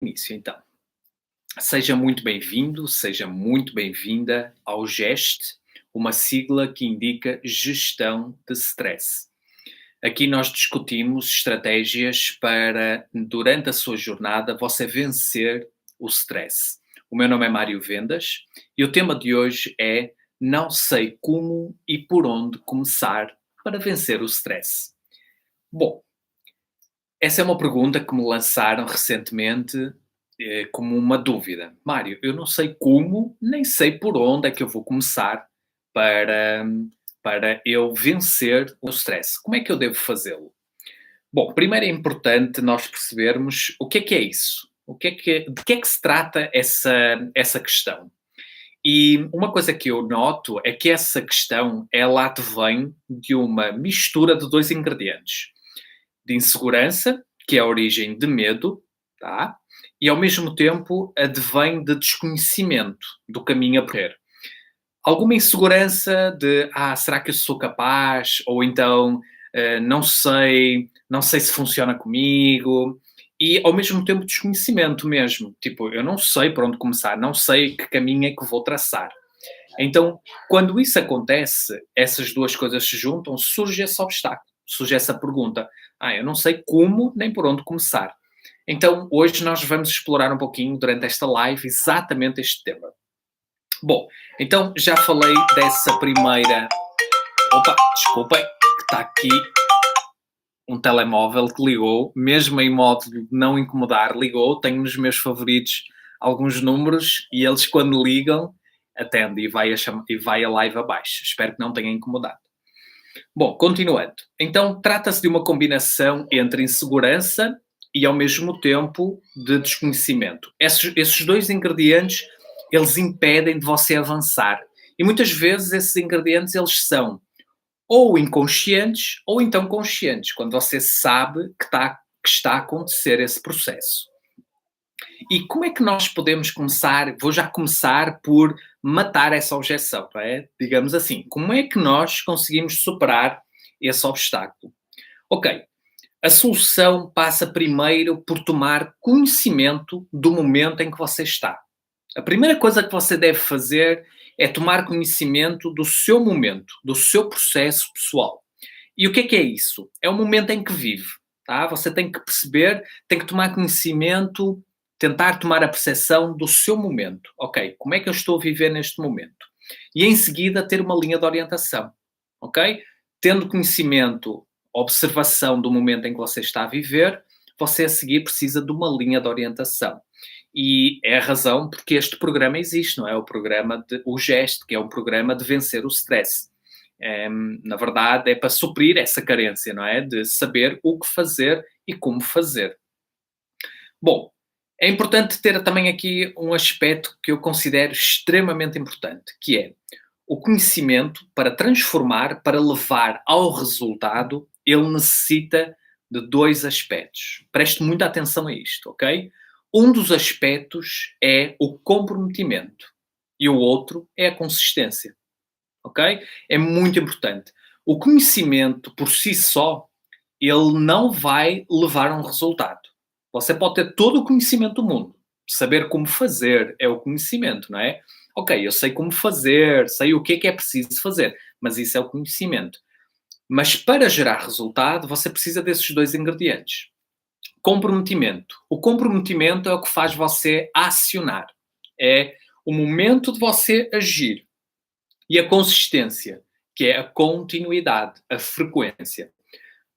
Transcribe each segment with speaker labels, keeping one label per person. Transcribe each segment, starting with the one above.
Speaker 1: Início, então. Seja muito bem-vindo, seja muito bem-vinda ao GEST, uma sigla que indica Gestão de Stress. Aqui nós discutimos estratégias para, durante a sua jornada, você vencer o stress. O meu nome é Mário Vendas e o tema de hoje é Não sei como e por onde começar para vencer o stress. Bom, essa é uma pergunta que me lançaram recentemente como uma dúvida. Mário, eu não sei como, nem sei por onde é que eu vou começar para, para eu vencer o stress. Como é que eu devo fazê-lo? Bom, primeiro é importante nós percebermos o que é isso. De que é que se trata essa questão? E uma coisa que eu noto é que essa questão, ela advém de uma mistura de dois ingredientes de insegurança, que é a origem de medo, tá? E ao mesmo tempo advém de desconhecimento do caminho a percorrer. Alguma insegurança de, será que eu sou capaz? Ou então, não sei se funciona comigo. E ao mesmo tempo desconhecimento mesmo. Tipo, eu não sei por onde começar, não sei que caminho é que vou traçar. Então, quando isso acontece, essas duas coisas se juntam, surge esse obstáculo, surge essa pergunta. Eu não sei como nem por onde começar. Então, hoje nós vamos explorar um pouquinho, durante esta live, exatamente este tema. Bom, então já falei dessa primeira... Opa, desculpem, que está aqui um telemóvel que ligou, mesmo em modo de não incomodar, ligou. Tenho nos meus favoritos alguns números e eles, quando ligam, atende e vai a live abaixo. Espero que não tenha incomodado. Bom, continuando. Então, trata-se de uma combinação entre insegurança e, ao mesmo tempo, de desconhecimento. Esses dois ingredientes, eles impedem de você avançar. E muitas vezes esses ingredientes, eles são ou inconscientes ou então conscientes, quando você sabe que está a acontecer esse processo. E como é que nós podemos começar? Vou já começar por matar essa objeção, não é? Digamos assim. Como é que nós conseguimos superar esse obstáculo? Ok, a solução passa primeiro por tomar conhecimento do momento em que você está. A primeira coisa que você deve fazer é tomar conhecimento do seu momento, do seu processo pessoal. E o que é isso? É o momento em que vive, tá? Você tem que perceber, tem que tomar conhecimento, tentar tomar a percepção do seu momento. Ok, como é que eu estou a viver neste momento? E em seguida ter uma linha de orientação, ok? Tendo conhecimento, observação do momento em que você está a viver, você a seguir precisa de uma linha de orientação. E é a razão porque este programa existe, não é? O GEST, que é um programa de vencer o stress. Na verdade, é para suprir essa carência, não é? De saber o que fazer e como fazer. Bom, é importante ter também aqui um aspecto que eu considero extremamente importante, que é o conhecimento para transformar, para levar ao resultado, ele necessita de dois aspectos. Preste muita atenção a isto, ok? Um dos aspectos é o comprometimento e o outro é a consistência, ok? É muito importante. O conhecimento por si só, ele não vai levar a um resultado. Você pode ter todo o conhecimento do mundo. Saber como fazer é o conhecimento, não é? Ok, eu sei como fazer, sei o que é preciso fazer, mas isso é o conhecimento. Mas para gerar resultado, você precisa desses dois ingredientes. Comprometimento. O comprometimento é o que faz você acionar. É o momento de você agir. E a consistência, que é a continuidade, a frequência.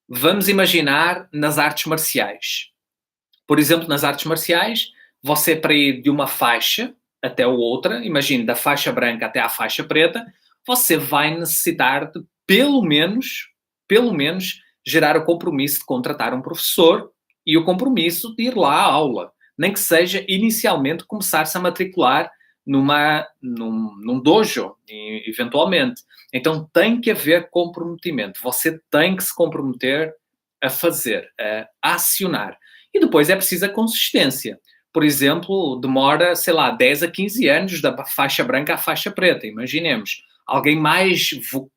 Speaker 1: Vamos imaginar nas artes marciais. Por exemplo, nas artes marciais, você para ir de uma faixa até outra, imagine da faixa branca até à faixa preta, você vai necessitar de pelo menos, gerar o compromisso de contratar um professor e o compromisso de ir lá à aula. Nem que seja inicialmente começar-se a matricular num dojo, eventualmente. Então tem que haver comprometimento. Você tem que se comprometer a fazer, a acionar. E depois é preciso a consistência. Por exemplo, demora, sei lá, 10 a 15 anos da faixa branca à faixa preta. Imaginemos. Alguém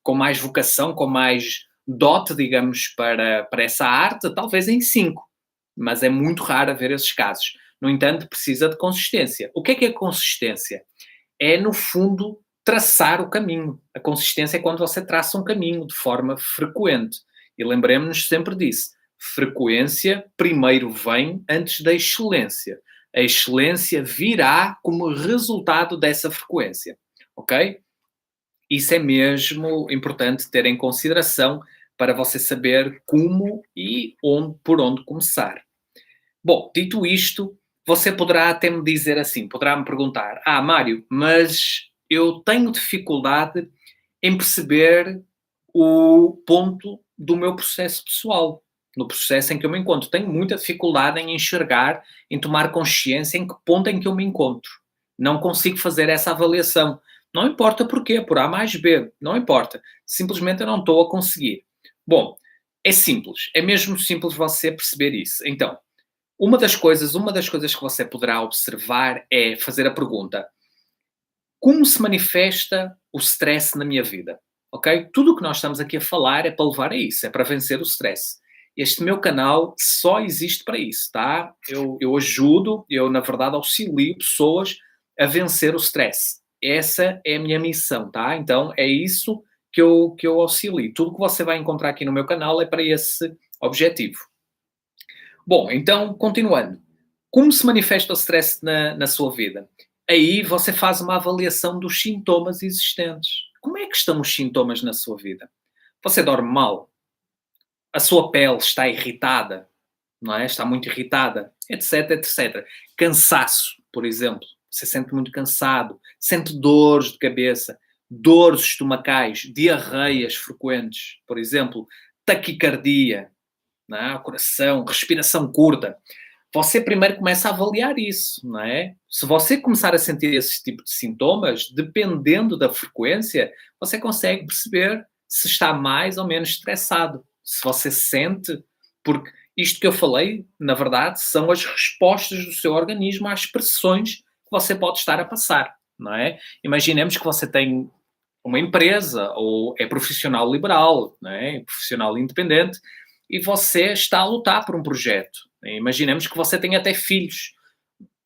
Speaker 1: com mais vocação, com mais dote, digamos, para essa arte, talvez em 5. Mas é muito raro haver esses casos. No entanto, precisa de consistência. O que é consistência? É, no fundo, traçar o caminho. A consistência é quando você traça um caminho de forma frequente. E lembremos-nos sempre disso. Frequência primeiro vem antes da excelência. A excelência virá como resultado dessa frequência. Ok? Isso é mesmo importante ter em consideração para você saber como e onde, por onde começar. Bom, dito isto, você poderá até me dizer assim, poderá me perguntar: Mário, mas eu tenho dificuldade em perceber o ponto do meu processo pessoal, no processo em que eu me encontro. Tenho muita dificuldade em enxergar, em tomar consciência em que ponto em que eu me encontro. Não consigo fazer essa avaliação. Não importa porquê, por A mais B, não importa. Simplesmente eu não estou a conseguir. Bom, é simples, é mesmo simples você perceber isso. Então, uma das coisas que você poderá observar é fazer a pergunta: como se manifesta o stress na minha vida? Ok? Tudo o que nós estamos aqui a falar é para levar a isso, é para vencer o stress. Este meu canal só existe para isso, tá? Eu ajudo, eu na verdade auxilio pessoas a vencer o stress. Essa é a minha missão, tá? Então é isso que eu auxilio. Tudo que você vai encontrar aqui no meu canal é para esse objetivo. Bom, então, continuando. Como se manifesta o stress na sua vida? Aí você faz uma avaliação dos sintomas existentes. Como é que estão os sintomas na sua vida? Você dorme mal? A sua pele está irritada? Não é? Está muito irritada? Etc, etc. Cansaço, por exemplo. Você sente muito cansado, sente dores de cabeça, dores estomacais, diarreias frequentes, por exemplo, taquicardia, não é? O coração, respiração curta. Você primeiro começa a avaliar isso, não é? Se você começar a sentir esse tipo de sintomas, dependendo da frequência, você consegue perceber se está mais ou menos estressado. Se você sente, porque isto que eu falei, na verdade, são as respostas do seu organismo às pressões que você pode estar a passar, não é? Imaginemos que você tem uma empresa ou é profissional liberal, não é? Profissional independente, e você está a lutar por um projeto. Imaginemos que você tem até filhos.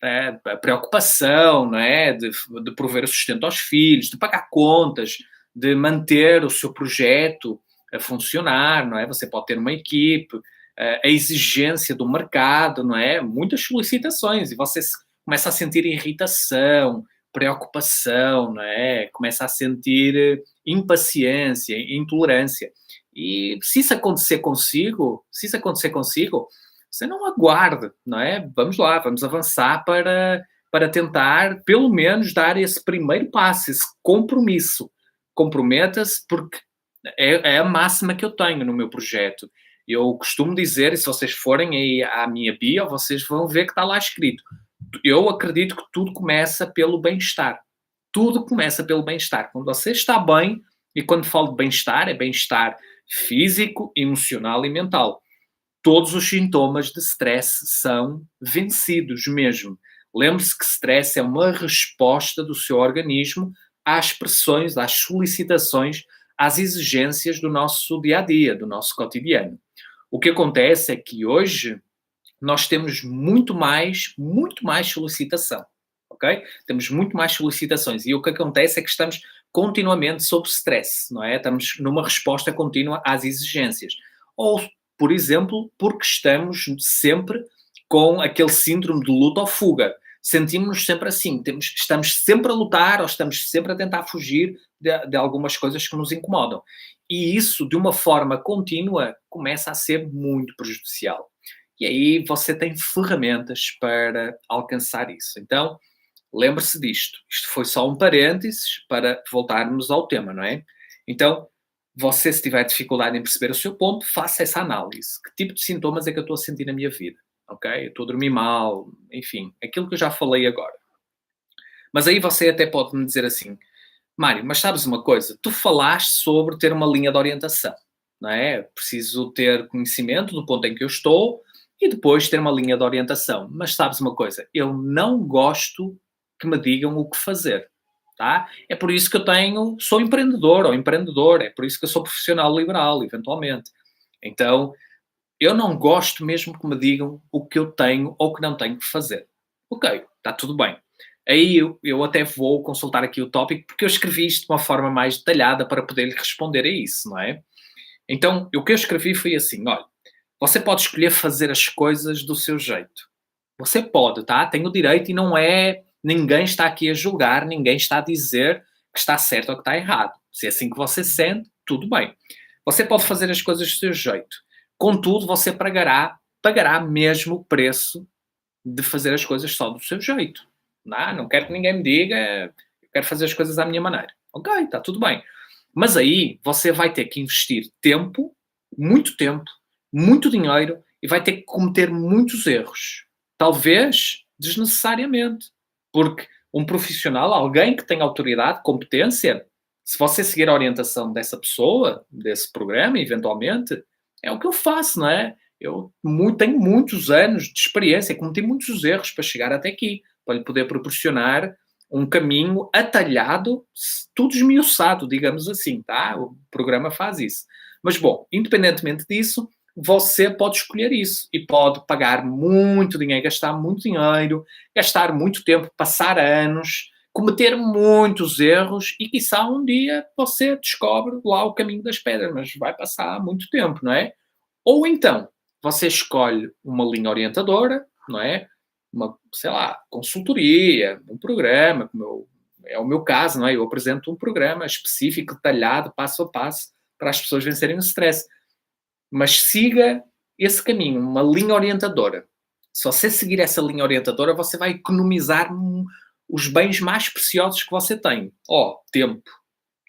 Speaker 1: A preocupação, não é? De prover o sustento aos filhos, de pagar contas, de manter o seu projeto a funcionar, não é? Você pode ter uma equipe, a exigência do mercado, não é? Muitas solicitações e você começa a sentir irritação, preocupação, não é? Começa a sentir impaciência, intolerância. E se isso acontecer consigo, você não aguarde, não é? Vamos lá, vamos avançar para tentar, pelo menos, dar esse primeiro passo, esse compromisso. Comprometa-se, porque é a máxima que eu tenho no meu projeto. Eu costumo dizer, e se vocês forem aí à minha bio, vocês vão ver que está lá escrito. Eu acredito que tudo começa pelo bem-estar. Tudo começa pelo bem-estar. Quando você está bem, e quando falo de bem-estar, é bem-estar físico, emocional e mental. Todos os sintomas de stress são vencidos mesmo. Lembre-se que stress é uma resposta do seu organismo às pressões, às solicitações, às exigências do nosso dia a dia, do nosso cotidiano. O que acontece é que hoje nós temos muito mais solicitação, ok? Temos muito mais solicitações e o que acontece é que estamos continuamente sob stress, não é? Estamos numa resposta contínua às exigências. Ou, por exemplo, porque estamos sempre com aquele síndrome de luta ou fuga. Sentimos-nos sempre assim, estamos sempre a lutar ou estamos sempre a tentar fugir de algumas coisas que nos incomodam. E isso, de uma forma contínua, começa a ser muito prejudicial. E aí você tem ferramentas para alcançar isso. Então, lembre-se disto. Isto foi só um parênteses para voltarmos ao tema, não é? Então, você, se tiver dificuldade em perceber o seu ponto, faça essa análise. Que tipo de sintomas é que eu estou a sentir na minha vida? Ok? Eu estou a dormir mal, enfim, aquilo que eu já falei agora. Mas aí você até pode me dizer assim: Mário, mas sabes uma coisa? Tu falaste sobre ter uma linha de orientação, não é? Preciso ter conhecimento do ponto em que eu estou e depois ter uma linha de orientação. Mas sabes uma coisa? Eu não gosto que me digam o que fazer, tá? É por isso que sou empreendedor ou empreendedor, é por isso que eu sou profissional liberal, eventualmente. Então, eu não gosto mesmo que me digam o que eu tenho ou que não tenho que fazer. Ok, está tudo bem. Aí eu até vou consultar aqui o tópico, porque eu escrevi isto de uma forma mais detalhada para poder lhe responder a isso, não é? Então, o que eu escrevi foi assim: olha, você pode escolher fazer as coisas do seu jeito. Você pode, tá? Tem o direito e não é. Ninguém está aqui a julgar, ninguém está a dizer que está certo ou que está errado. Se é assim que você sente, tudo bem. Você pode fazer as coisas do seu jeito. Contudo, você pagará mesmo o preço de fazer as coisas só do seu jeito. Não quero que ninguém me diga, eu quero fazer as coisas à minha maneira. Ok, está tudo bem. Mas aí você vai ter que investir tempo, muito dinheiro e vai ter que cometer muitos erros. Talvez desnecessariamente. Porque um profissional, alguém que tem autoridade, competência, se você seguir a orientação dessa pessoa, desse programa, eventualmente, é o que eu faço, não é? Tenho muitos anos de experiência, cometi muitos erros para chegar até aqui, para lhe poder proporcionar um caminho atalhado, tudo esmiuçado, digamos assim, tá? O programa faz isso. Mas, bom, independentemente disso, você pode escolher isso e pode pagar muito dinheiro, gastar muito dinheiro, gastar muito tempo, passar anos, cometer muitos erros e, quiçá, um dia você descobre lá o caminho das pedras, mas vai passar muito tempo, não é? Ou então, você escolhe uma linha orientadora, não é? Uma, sei lá, consultoria, um programa, é o meu caso, não é? Eu apresento um programa específico, detalhado, passo a passo, para as pessoas vencerem o stress. Mas siga esse caminho, uma linha orientadora. Se você seguir essa linha orientadora, você vai economizar os bens mais preciosos que você tem. Tempo,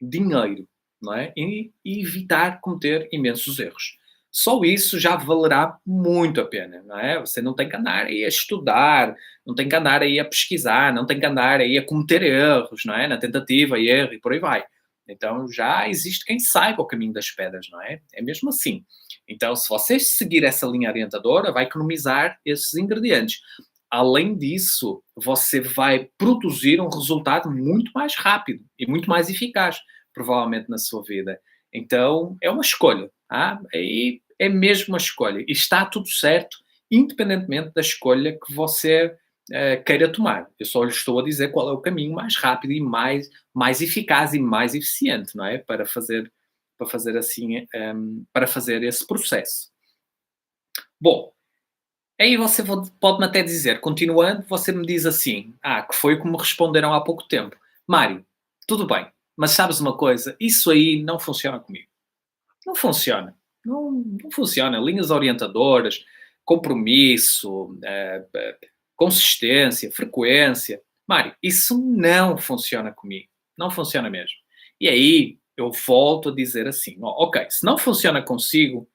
Speaker 1: dinheiro, não é? E evitar cometer imensos erros. Só isso já valerá muito a pena, não é? Você não tem que andar aí a estudar, não tem que andar aí a pesquisar, não tem que andar aí a cometer erros, não é? Na tentativa e erro e por aí vai. Então já existe quem saiba o caminho das pedras, não é? É mesmo assim. Então, se você seguir essa linha orientadora, vai economizar esses ingredientes. Além disso, você vai produzir um resultado muito mais rápido e muito mais eficaz, provavelmente, na sua vida. Então, é uma escolha. Tá? E é mesmo uma escolha. E está tudo certo, independentemente da escolha que você queira tomar. Eu só lhe estou a dizer qual é o caminho mais rápido e mais eficaz e mais eficiente, não é? Para fazer assim, para fazer esse processo. Bom, aí você pode-me até dizer, continuando, você me diz assim, que foi como responderam há pouco tempo. Mário, tudo bem, mas sabes uma coisa? Isso aí não funciona comigo. Não funciona. Não funciona. Linhas orientadoras, compromisso, consistência, frequência. Mário, isso não funciona comigo. Não funciona mesmo. E aí eu volto a dizer assim: ok, se não funciona consigo,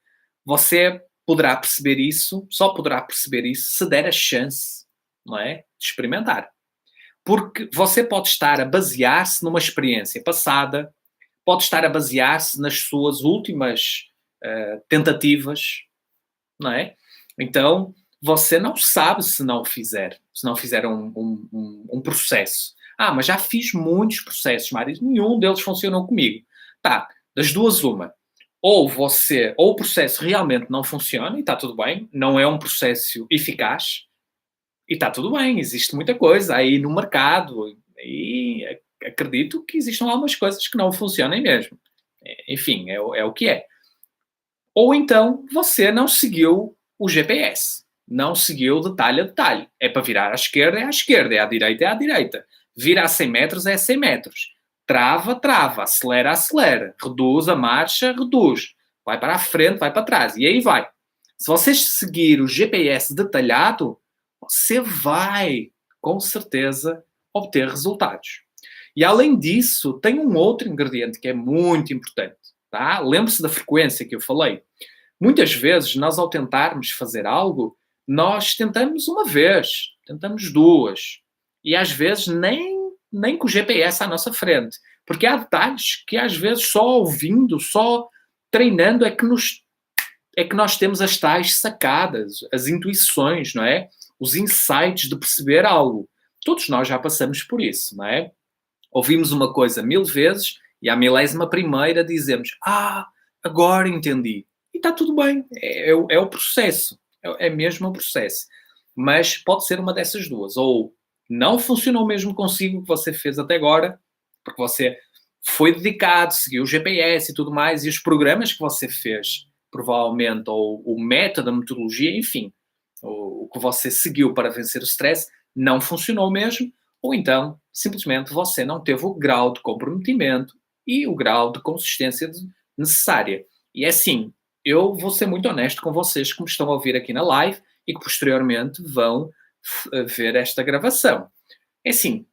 Speaker 1: você poderá perceber isso, só poderá perceber isso se der a chance, não é? De experimentar. Porque você pode estar a basear-se numa experiência passada, pode estar a basear-se nas suas últimas tentativas, não é? Então, você não sabe se não fizer um processo. Mas já fiz muitos processos, Mário, nenhum deles funcionou comigo. Tá, das duas uma. Ou o processo realmente não funciona e está tudo bem, não é um processo eficaz e está tudo bem, existe muita coisa aí no mercado e acredito que existam algumas coisas que não funcionem mesmo. Enfim, é o que é. Ou então você não seguiu o GPS, não seguiu detalhe a detalhe. É para virar à esquerda, é à esquerda, é à direita, é à direita. Vira a 100 metros, é a 100 metros. Trava, trava, acelera, acelera. Reduz a marcha, reduz. Vai para a frente, vai para trás. E aí vai. Se você seguir o GPS detalhado, você vai, com certeza, obter resultados. E além disso, tem um outro ingrediente que é muito importante. Tá? Lembre-se da frequência que eu falei. Muitas vezes, nós ao tentarmos fazer algo, nós tentamos uma vez, tentamos duas. E às vezes nem com o GPS à nossa frente. Porque há detalhes que às vezes só ouvindo, só treinando é que nós temos as tais sacadas, as intuições, não é? Os insights de perceber algo. Todos nós já passamos por isso, não é? Ouvimos uma coisa 1000 vezes e à milésima primeira dizemos: agora entendi. E está tudo bem. É o processo. É mesmo o processo. mas pode ser uma dessas duas. Ou não funcionou mesmo consigo o que você fez até agora, porque você foi dedicado, seguiu o GPS e tudo mais, e os programas que você fez, provavelmente, ou o método, a metodologia, enfim, o que você seguiu para vencer o stress, não funcionou mesmo, ou então, simplesmente, você não teve o grau de comprometimento e o grau de consistência necessária. E é assim, eu vou ser muito honesto com vocês que me estão a ouvir aqui na live e que posteriormente vão ver esta gravação. É assim,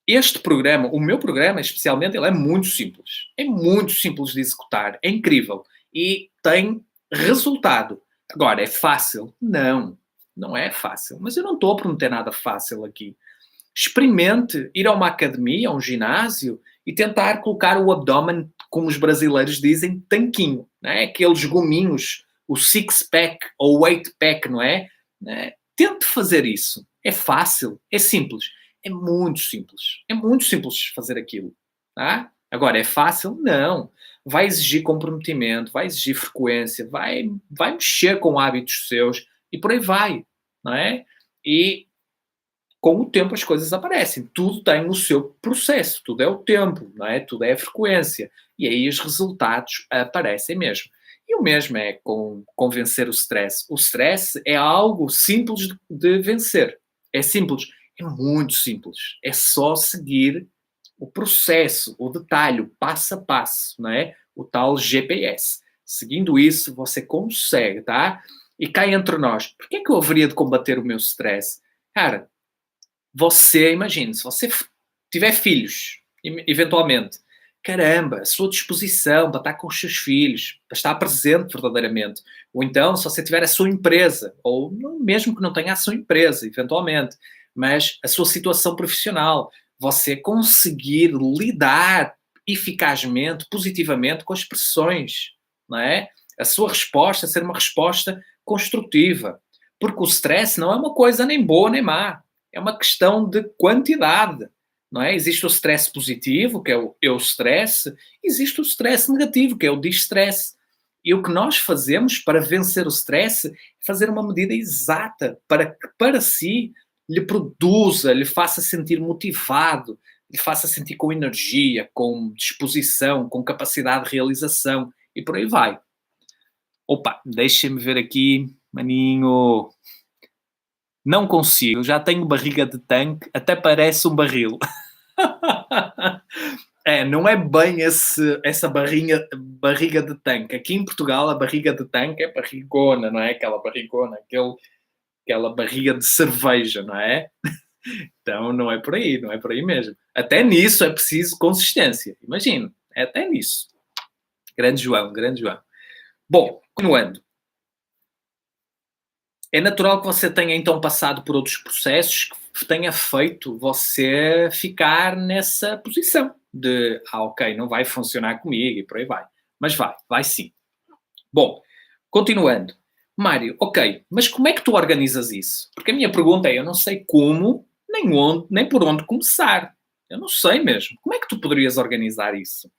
Speaker 1: este programa, o meu programa especialmente, ele é muito simples. É muito simples de executar, é incrível e tem resultado. Agora, é fácil? Não, não é fácil. Mas eu não estou a prometer nada fácil aqui. Experimente ir a uma academia, a um ginásio e tentar colocar o abdômen, como os brasileiros dizem, tanquinho, não é? Aqueles gominhos, o six-pack ou o eight-pack, não é? Tente fazer isso. É fácil, é simples. É muito simples. É muito simples fazer aquilo. Tá? Agora, é fácil? Não. Vai exigir comprometimento, vai exigir frequência, vai mexer com hábitos seus e por aí vai. Não é? E com o tempo as coisas aparecem. Tudo tem o seu processo, tudo é o tempo, não é? Tudo é a frequência. E aí os resultados aparecem mesmo. E o mesmo é com vencer o stress. O stress é algo simples de vencer. É simples. É muito simples. É só seguir o processo, o detalhe, o passo a passo, não é? O tal GPS. Seguindo isso, você consegue, tá? E cá entre nós, por que é que eu haveria de combater o meu stress? Cara, você, imagine, se você tiver filhos, eventualmente, caramba, a sua disposição para estar com os seus filhos, para estar presente verdadeiramente. Ou então, se você tiver a sua empresa, ou mesmo que não tenha a sua empresa, eventualmente, mas a sua situação profissional, você conseguir lidar eficazmente, positivamente com as pressões, não é? A sua resposta ser uma resposta construtiva. Porque o stress não é uma coisa nem boa nem má, é uma questão de quantidade, não é? Existe o stress positivo, que é o eu-stress, existe o stress negativo, que é o distress. E o que nós fazemos para vencer o stress é fazer uma medida exata para que para si lhe produza, lhe faça sentir motivado, lhe faça sentir com energia, com disposição, com capacidade de realização e por aí vai. Opa, deixem-me ver aqui, maninho. Não consigo, já tenho barriga de tanque, até parece um barril. Não é bem essa barriga de tanque. Aqui em Portugal a barriga de tanque é barrigona, não é? Aquela barrigona, aquela barriga de cerveja, não é? Então não é por aí, não é por aí mesmo. Até nisso é preciso consistência, imagino, é até nisso. Grande João, grande João. Bom, continuando. É natural que você tenha então passado por outros processos que tenha feito você ficar nessa posição de, ok, não vai funcionar comigo e por aí vai. Mas vai sim. Bom, continuando. Mário, ok, mas como é que tu organizas isso? Porque a minha pergunta é, eu não sei como, nem onde, nem por onde começar. Eu não sei mesmo. Como é que tu poderias organizar isso?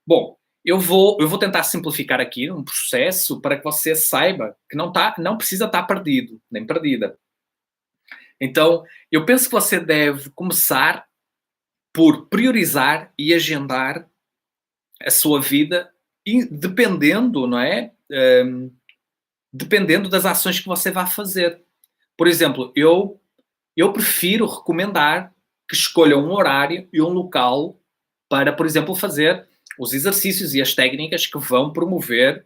Speaker 1: Bom, eu vou tentar simplificar aqui um processo para que você saiba que não precisa estar perdido, nem perdida. Então, eu penso que você deve começar por priorizar e agendar a sua vida dependendo, não é? Dependendo das ações que você vai fazer. Por exemplo, eu prefiro recomendar que escolha um horário e um local para, por exemplo, fazer os exercícios e as técnicas que vão promover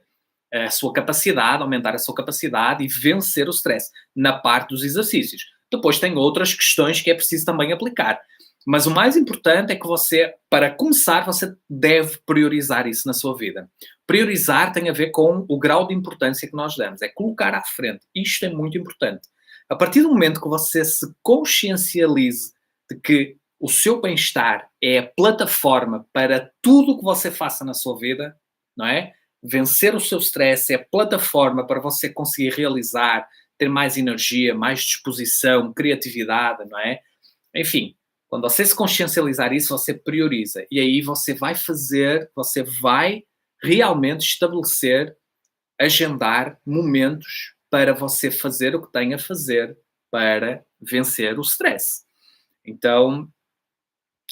Speaker 1: a sua capacidade, aumentar a sua capacidade e vencer o stress na parte dos exercícios. Depois tem outras questões que é preciso também aplicar. Mas o mais importante é que você, para começar, você deve priorizar isso na sua vida. Priorizar tem a ver com o grau de importância que nós damos. É colocar à frente. Isto é muito importante. A partir do momento que você se consciencialize de que o seu bem-estar é a plataforma para tudo o que você faça na sua vida, não é? Vencer o seu stress é a plataforma para você conseguir realizar, ter mais energia, mais disposição, criatividade, não é? Enfim, quando você se consciencializar isso, você prioriza. E aí você vai realmente estabelecer, agendar momentos para você fazer o que tem a fazer para vencer o stress. Então,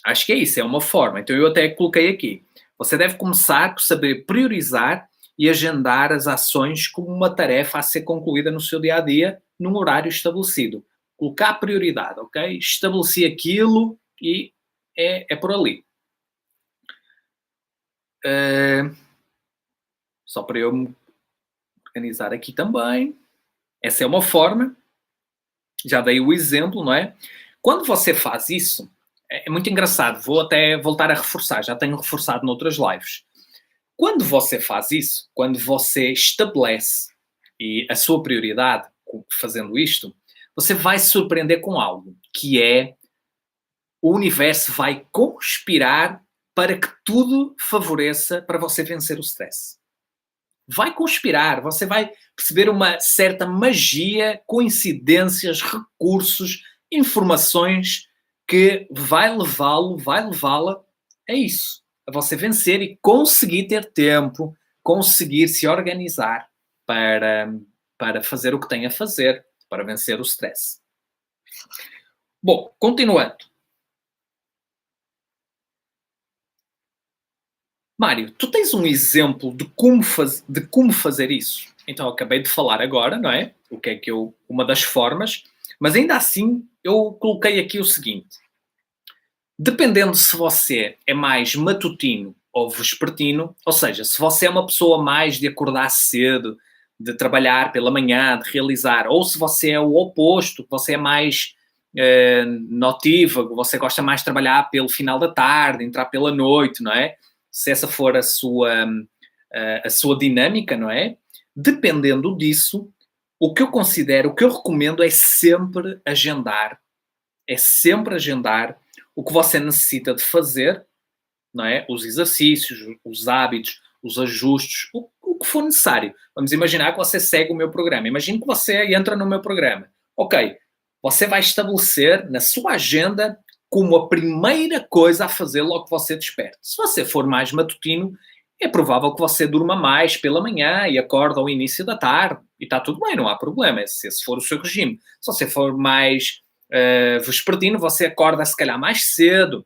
Speaker 1: acho que é isso, é uma forma. Então, eu até coloquei aqui. Você deve começar por saber priorizar e agendar as ações como uma tarefa a ser concluída no seu dia a dia, num horário estabelecido. Colocar prioridade, ok? Estabeleci aquilo e é por ali. Só para eu me organizar aqui também. Essa é uma forma. Já dei o exemplo, não é? Quando você faz isso, é muito engraçado. Vou até voltar a reforçar. Já tenho reforçado noutras lives. Quando você faz isso, quando você estabelece a sua prioridade fazendo isto, você vai se surpreender com algo, que é o universo vai conspirar para que tudo favoreça para você vencer o stress. Vai conspirar, você vai perceber uma certa magia, coincidências, recursos, informações que vai levá-la a isso, a você vencer e conseguir ter tempo, conseguir se organizar para fazer o que tem a fazer, para vencer o stress. Bom, continuando. Mário, tu tens um exemplo de como fazer isso? Então, eu acabei de falar agora, não é? O que é que uma das formas, mas ainda assim eu coloquei aqui o seguinte: dependendo se você é mais matutino ou vespertino, ou seja, se você é uma pessoa mais de acordar cedo, de trabalhar pela manhã, de realizar, ou se você é o oposto, você é mais notívago, você gosta mais de trabalhar pelo final da tarde, entrar pela noite, não é? Se essa for a sua dinâmica, não é? Dependendo disso, o que eu considero, o que eu recomendo é sempre agendar o que você necessita de fazer, não é? Os exercícios, os hábitos, os ajustes, o que for necessário. Vamos imaginar que você segue o meu programa. Imagine que você entra no meu programa. Ok, você vai estabelecer na sua agenda como a primeira coisa a fazer logo que você desperte. Se você for mais matutino, é provável que você durma mais pela manhã e acorde ao início da tarde. E está tudo bem, não há problema, se esse for o seu regime. Se você for mais vespertino, você acorda se calhar mais cedo.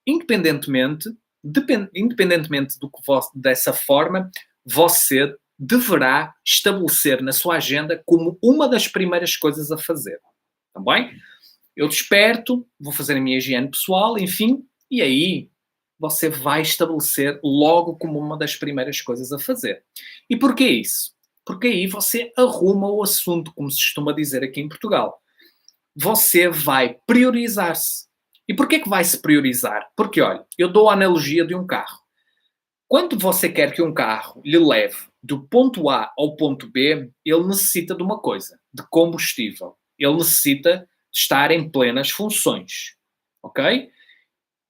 Speaker 1: Independentemente do que dessa forma, você deverá estabelecer na sua agenda como uma das primeiras coisas a fazer. Tá bem? Eu desperto, vou fazer a minha higiene pessoal, enfim, e aí você vai estabelecer logo como uma das primeiras coisas a fazer. E porquê isso? Porque aí você arruma o assunto, como se costuma dizer aqui em Portugal. Você vai priorizar-se. E porquê que vai se priorizar? Porque, olha, eu dou a analogia de um carro. Quando você quer que um carro lhe leve do ponto A ao ponto B, ele necessita de uma coisa, de combustível. Ele necessita de estar em plenas funções. Ok?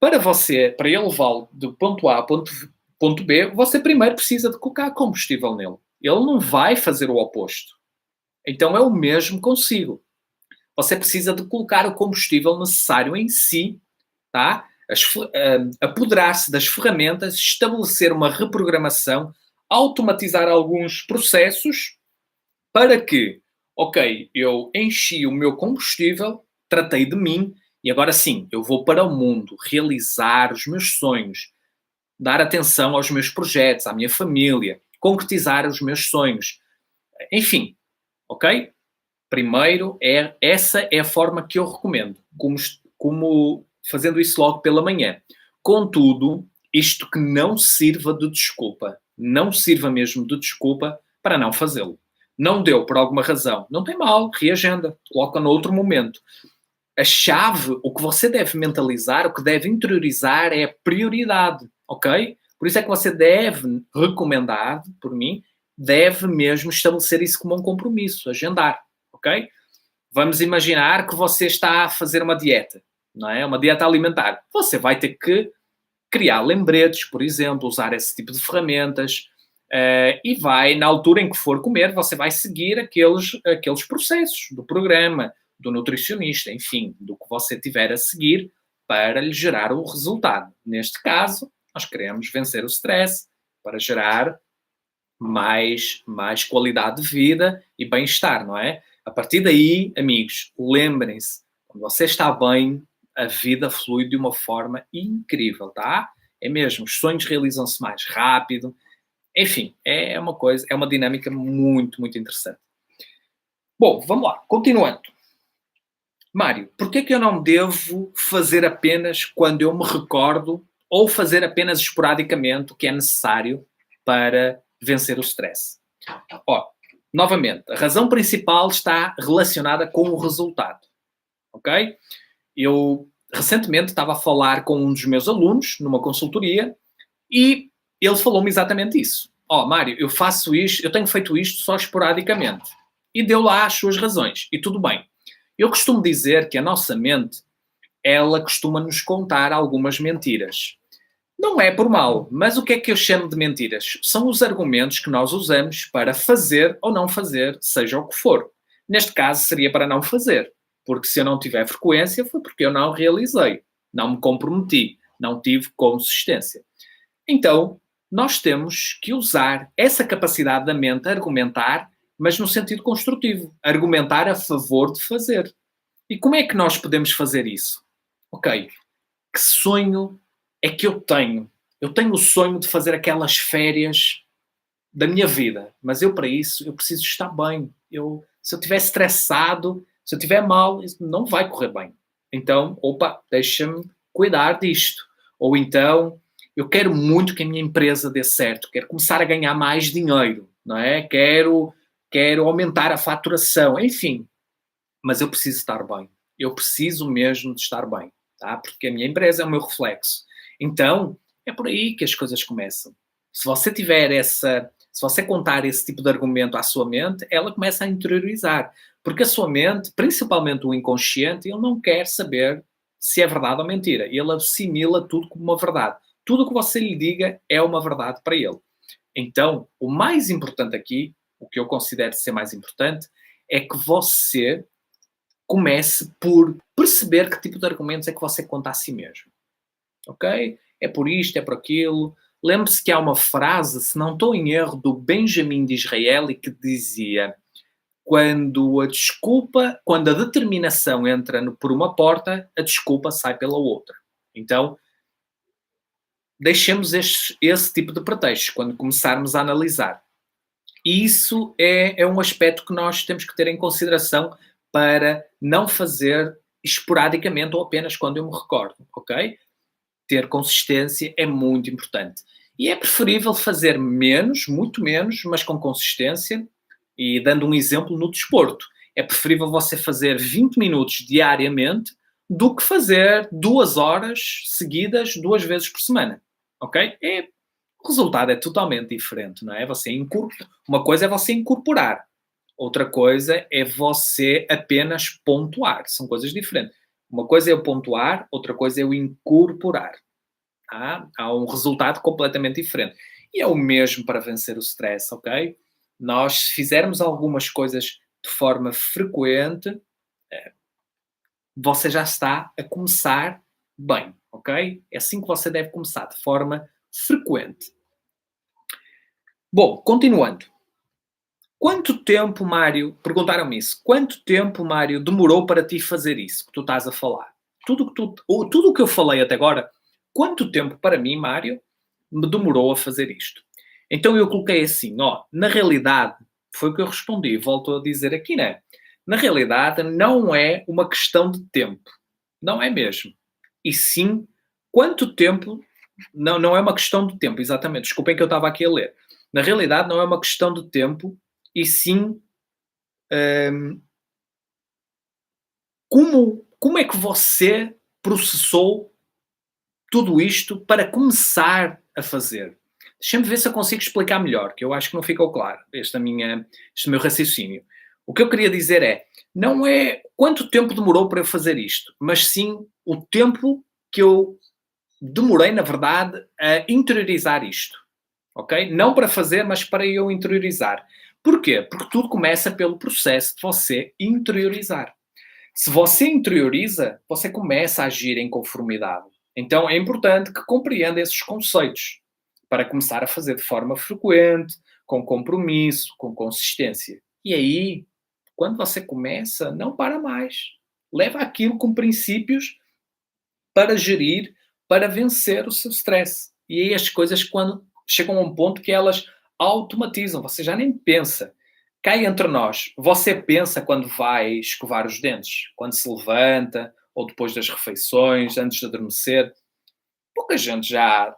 Speaker 1: Para ele levá-lo do ponto A ao ponto B, você primeiro precisa de colocar combustível nele. Ele não vai fazer o oposto. Então é o mesmo consigo. Você precisa de colocar o combustível necessário em si, tá? Apoderar-se das ferramentas, estabelecer uma reprogramação, automatizar alguns processos para que, ok, eu enchi o meu combustível, tratei de mim e agora sim, eu vou para o mundo realizar os meus sonhos, dar atenção aos meus projetos, à minha família, concretizar os meus sonhos. Enfim, ok? Primeiro, essa é a forma que eu recomendo, como fazendo isso logo pela manhã. Contudo, isto que não sirva de desculpa. Não sirva mesmo de desculpa para não fazê-lo. Não deu por alguma razão. Não tem mal, reagenda, coloca noutro momento. A chave, o que você deve mentalizar, o que deve interiorizar é a prioridade, ok? Por isso é que você deve, recomendado por mim, deve mesmo estabelecer isso como um compromisso, agendar, ok? Vamos imaginar que você está a fazer uma dieta, não é? Uma dieta alimentar. Você vai ter que criar lembretes, por exemplo, usar esse tipo de ferramentas e vai, na altura em que for comer, você vai seguir aqueles processos do programa, do nutricionista, enfim, do que você tiver a seguir para lhe gerar o resultado. Neste caso, nós queremos vencer o stress para gerar mais qualidade de vida e bem-estar, não é? A partir daí, amigos, lembrem-se, quando você está bem, a vida flui de uma forma incrível, tá? É mesmo, os sonhos realizam-se mais rápido. Enfim, é uma coisa, é uma dinâmica muito, muito interessante. Bom, vamos lá, continuando. Mário, porquê é que eu não devo fazer apenas quando eu me recordo ou fazer apenas esporadicamente o que é necessário para vencer o stress? Ó, novamente, a razão principal está relacionada com o resultado, ok? Eu recentemente estava a falar com um dos meus alunos numa consultoria e ele falou-me exatamente isso. Ó, Mário, eu faço isto, eu tenho feito isto só esporadicamente. E deu lá as suas razões. E tudo bem. Eu costumo dizer que a nossa mente, ela costuma nos contar algumas mentiras. Não é por mal, mas o que é que eu chamo de mentiras? São os argumentos que nós usamos para fazer ou não fazer, seja o que for. Neste caso, seria para não fazer. Porque se eu não tiver frequência, foi porque eu não realizei, não me comprometi, não tive consistência. Então, nós temos que usar essa capacidade da mente a argumentar, mas no sentido construtivo. Argumentar a favor de fazer. E como é que nós podemos fazer isso? Ok, que sonho é que eu tenho? Eu tenho o sonho de fazer aquelas férias da minha vida, mas eu para isso eu preciso estar bem. Se eu estiver estressado, se eu estiver mal, isso não vai correr bem. Então, opa, deixa-me cuidar disto. Ou então, eu quero muito que a minha empresa dê certo, quero começar a ganhar mais dinheiro, não é? Quero aumentar a faturação, enfim, mas eu preciso estar bem. Eu preciso mesmo de estar bem, tá? Porque a minha empresa é o meu reflexo. Então, é por aí que as coisas começam. Se você tiver se você contar esse tipo de argumento à sua mente, ela começa a interiorizar. Porque a sua mente, principalmente o inconsciente, ele não quer saber se é verdade ou mentira. Ele assimila tudo como uma verdade. Tudo o que você lhe diga é uma verdade para ele. Então, o mais importante aqui, o que eu considero ser mais importante, é que você comece por perceber que tipo de argumentos é que você conta a si mesmo. Ok? É por isto, é por aquilo. Lembre-se que há uma frase, se não estou em erro, do Benjamin Disraeli que dizia: quando a determinação entra por uma porta, a desculpa sai pela outra. Então, deixemos esse tipo de pretextos quando começarmos a analisar. E isso é um aspecto que nós temos que ter em consideração para não fazer esporadicamente ou apenas quando eu me recordo, ok? Ter consistência é muito importante. E é preferível fazer menos, muito menos, mas com consistência. E dando um exemplo no desporto, é preferível você fazer 20 minutos diariamente do que fazer 2 horas seguidas 2 vezes por semana, ok? O resultado é totalmente diferente, não é? Uma coisa é você incorporar, outra coisa é você apenas pontuar. São coisas diferentes. Uma coisa é eu pontuar, outra coisa é eu incorporar. Tá? Há um resultado completamente diferente. E é o mesmo para vencer o stress, ok? Nós, se fizermos algumas coisas de forma frequente, você já está a começar bem, ok? É assim que você deve começar, de forma frequente. Bom, continuando. Quanto tempo, Mário, perguntaram-me isso, quanto tempo, Mário, demorou para ti fazer isso que tu estás a falar? Tudo o que eu falei até agora, quanto tempo para mim, Mário, me demorou a fazer isto? Então eu coloquei assim, ó, na realidade, foi o que eu respondi, volto a dizer aqui, né? Na realidade, não é uma questão de tempo. Não é mesmo. E sim, quanto tempo, não é uma questão de tempo, exatamente, desculpem que eu estava aqui a ler. Na realidade, não é uma questão de tempo, e sim, hum, como é que você processou tudo isto para começar a fazer? Deixa-me ver se eu consigo explicar melhor, que eu acho que não ficou claro este meu raciocínio. O que eu queria dizer é, não é quanto tempo demorou para eu fazer isto, mas sim o tempo que eu demorei, na verdade, a interiorizar isto. Ok? Não para fazer, mas para eu interiorizar. Porquê? Porque tudo começa pelo processo de você interiorizar. Se você interioriza, você começa a agir em conformidade. Então é importante que compreenda esses conceitos para começar a fazer de forma frequente, com compromisso, com consistência. E aí, quando você começa, não para mais. Leva aquilo com princípios para gerir, para vencer o seu stress. E aí as coisas, quando chegam a um ponto que elas automatizam, você já nem pensa. Cai entre nós, você pensa quando vai escovar os dentes, quando se levanta, ou depois das refeições, antes de adormecer. Pouca gente já,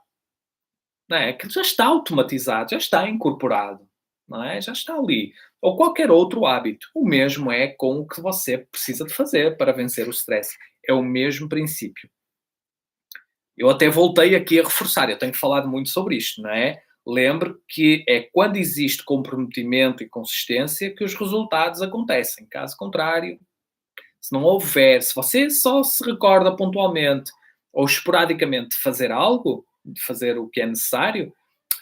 Speaker 1: não é? Aquilo já está automatizado, já está incorporado, não é? Já está ali. Ou qualquer outro hábito. O mesmo é com o que você precisa de fazer para vencer o stress. É o mesmo princípio. Eu até voltei aqui a reforçar, eu tenho falado muito sobre isto, não é? Lembre que é quando existe comprometimento e consistência que os resultados acontecem. Caso contrário, se não houver, se você só se recorda pontualmente ou esporadicamente de fazer algo, de fazer o que é necessário,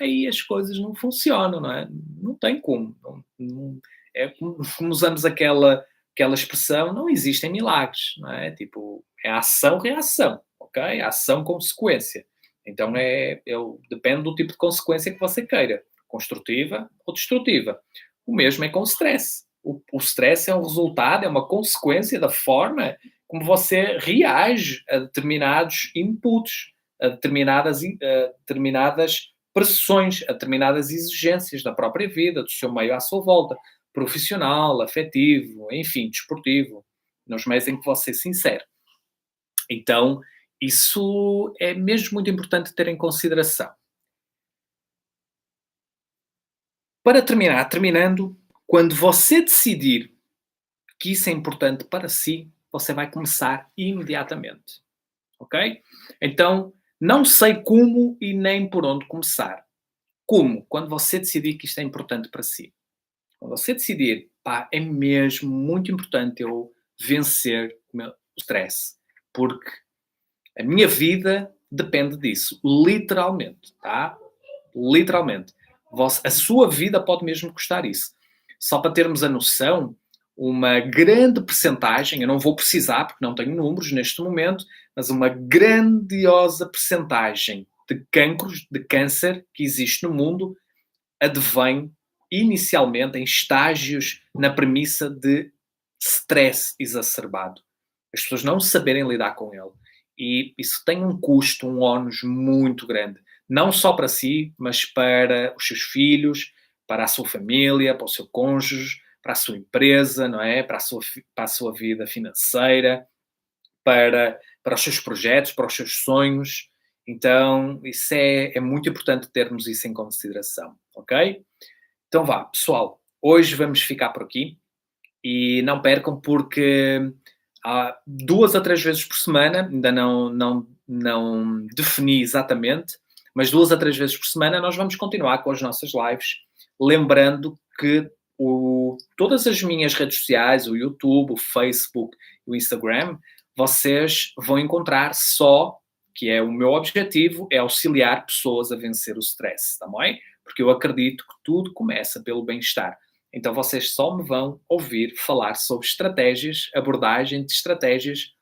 Speaker 1: aí as coisas não funcionam, não é? Não tem como. É como usamos aquela expressão, não existem milagres, não é? Tipo, é ação-reação, ok? Ação-consequência. Então depende do tipo de consequência que você queira, construtiva ou destrutiva. O mesmo é com o stress. O stress é um resultado, é uma consequência da forma como você reage a determinados inputs, a determinadas pressões, a determinadas exigências da própria vida, do seu meio à sua volta, profissional, afetivo, enfim, desportivo, nos meios em que você se insere. Então, isso é mesmo muito importante ter em consideração. Para terminar, terminando, quando você decidir que isso é importante para si, você vai começar imediatamente. Ok? Então, não sei como e nem por onde começar. Como? Quando você decidir que isto é importante para si. Quando você decidir, pá, é mesmo muito importante eu vencer o stress. Porque a minha vida depende disso. Literalmente, tá? Literalmente. A sua vida pode mesmo custar isso. Só para termos a noção, uma grande percentagem, eu não vou precisar porque não tenho números neste momento, mas uma grandiosa percentagem de cancros, de câncer que existe no mundo, advém inicialmente em estágios na premissa de stress exacerbado. As pessoas não saberem lidar com ele. E isso tem um custo, um ónus muito grande. Não só para si, mas para os seus filhos, para a sua família, para o seu cônjuge, para a sua empresa, não é? Para a sua vida financeira, para os seus projetos, para os seus sonhos. Então, isso é muito importante termos isso em consideração, ok? Então vá, pessoal, hoje vamos ficar por aqui e não percam porque há 2 a 3 vezes por semana, ainda não defini exatamente, mas 2 a 3 vezes por semana nós vamos continuar com as nossas lives, lembrando que todas as minhas redes sociais, o YouTube, o Facebook e o Instagram, vocês vão encontrar só, que é o meu objetivo, é auxiliar pessoas a vencer o stress, tá bem? Porque eu acredito que tudo começa pelo bem-estar. Então vocês só me vão ouvir falar sobre estratégias, abordagem de estratégias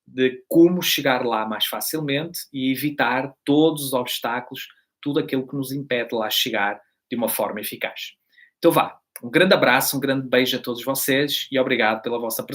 Speaker 1: de como chegar lá mais facilmente e evitar todos os obstáculos, tudo aquilo que nos impede de lá chegar de uma forma eficaz. Então vá, um grande abraço, um grande beijo a todos vocês e obrigado pela vossa presença.